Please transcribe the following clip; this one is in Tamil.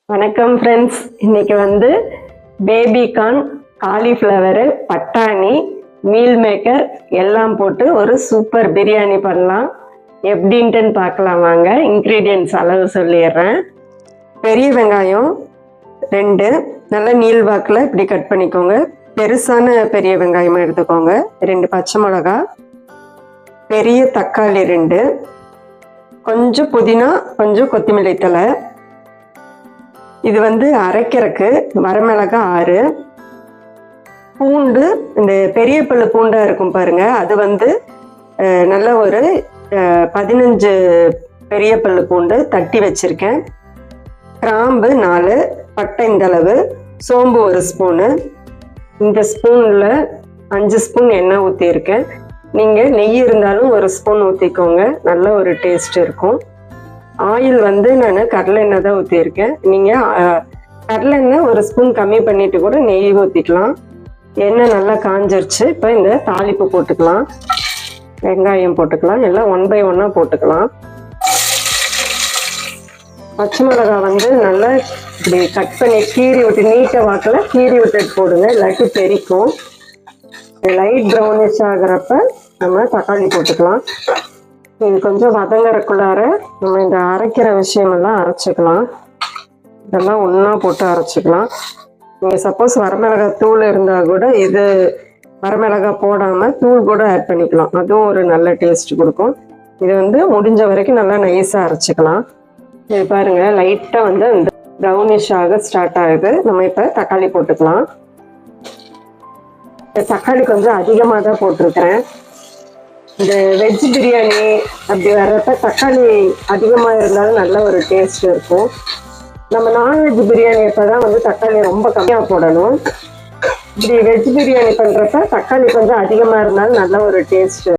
வணக்கம் ஃப்ரெண்ட்ஸ். இன்னைக்கு வந்து பேபிகார்ன், காலிஃப்ளவரு, பட்டாணி, மீல் மேக்கர் எல்லாம் போட்டு ஒரு சூப்பர் பிரியாணி பண்ணலாம். எப்படின்ட்டுன்னு பார்க்கலாம் வாங்க. இன்க்ரீடியன்ட்ஸ் அளவு சொல்லிடுறேன். பெரிய வெங்காயம் 2 நல்ல நீள்வாக்கில் இப்படி கட் பண்ணிக்கோங்க. பெருசான பெரிய வெங்காயமாக எடுத்துக்கோங்க. 2 பச்சை மிளகா, பெரிய தக்காளி 2, கொஞ்சம் புதினா, கொஞ்சம் கொத்தமல்லி தழை. இது வந்து அரைக்கிறதுக்கு வரமிளகா 6, பூண்டு இந்த பெரிய பல்லு பூண்டா இருக்கும் பாருங்க, அது வந்து நல்ல ஒரு 15 பெரிய பல்லு பூண்டு தட்டி வச்சிருக்கேன். கிராம்பு 4, பட்டை இந்த அளவு, சோம்பு 1 ஸ்பூனு. இந்த ஸ்பூனில் 5 ஸ்பூன் எண்ணெய் ஊற்றியிருக்கேன். நீங்கள் நெய் இருந்தாலும் 1 ஸ்பூன் ஊற்றிக்கோங்க, நல்ல ஒரு டேஸ்ட் இருக்கும். ஆயில் வந்து நான் கடலை எண்ணெய் தான் ஊற்றியிருக்கேன். நீங்கள் கடலை எண்ணெய் 1 ஸ்பூன் கம்மி பண்ணிட்டு கூட நெய் ஊற்றிக்கலாம். எண்ணெய் நல்லா காஞ்சிருச்சு. இப்போ இந்த தாளிப்பு போட்டுக்கலாம். வெங்காயம் போட்டுக்கலாம். எல்லாம் 1 by 1 போட்டுக்கலாம். பச்சை மிளகாய் வந்து நல்லா இப்படி கட் பண்ணி கீறி விட்டு நீட்டை வாக்கில் கீறி விட்டுட்டு போடுங்க, இல்லாட்டி தெரிக்கும். லைட் ப்ரௌனிஷ் ஆகிறப்ப நம்ம தக்காளி போட்டுக்கலாம். இது கொஞ்சம் வதங்கறக்குள்ளார நம்ம இந்த அரைக்கிற விஷயமெல்லாம் அரைச்சிக்கலாம். இதெல்லாம் ஒன்றா போட்டு அரைச்சிக்கலாம். நீங்கள் சப்போஸ் வரமிளகாய் தூள் இருந்தால் கூட இது வரமிளகாய் போடாமல் தூள் கூட ஆட் பண்ணிக்கலாம், அதுவும் ஒரு நல்ல டேஸ்ட் கொடுக்கும். இது வந்து முடிஞ்ச வரைக்கும் நல்லா நைஸாக அரைச்சிக்கலாம். இது பாருங்கள், லைட்டாக வந்து இந்த ப்ரௌனிஷ் ஆக ஸ்டார்ட் ஆகுது. நம்ம இப்போ தக்காளி போட்டுக்கலாம். தக்காளி கொஞ்சம் அதிகமாக தான் போட்டிருக்கிறேன். இந்த வெஜ் பிரியாணி அப்படி வர்றப்ப தக்காளி அதிகமாக இருந்தாலும் நல்ல ஒரு டேஸ்ட் இருக்கும். நம்ம நான்வெஜ் பிரியாணி அப்போ தான் வந்து தக்காளி ரொம்ப கம்மியாக போடணும். இப்படி வெஜ் பிரியாணி பண்ணுறப்ப தக்காளி கொஞ்சம் அதிகமாக இருந்தாலும் நல்ல ஒரு டேஸ்ட்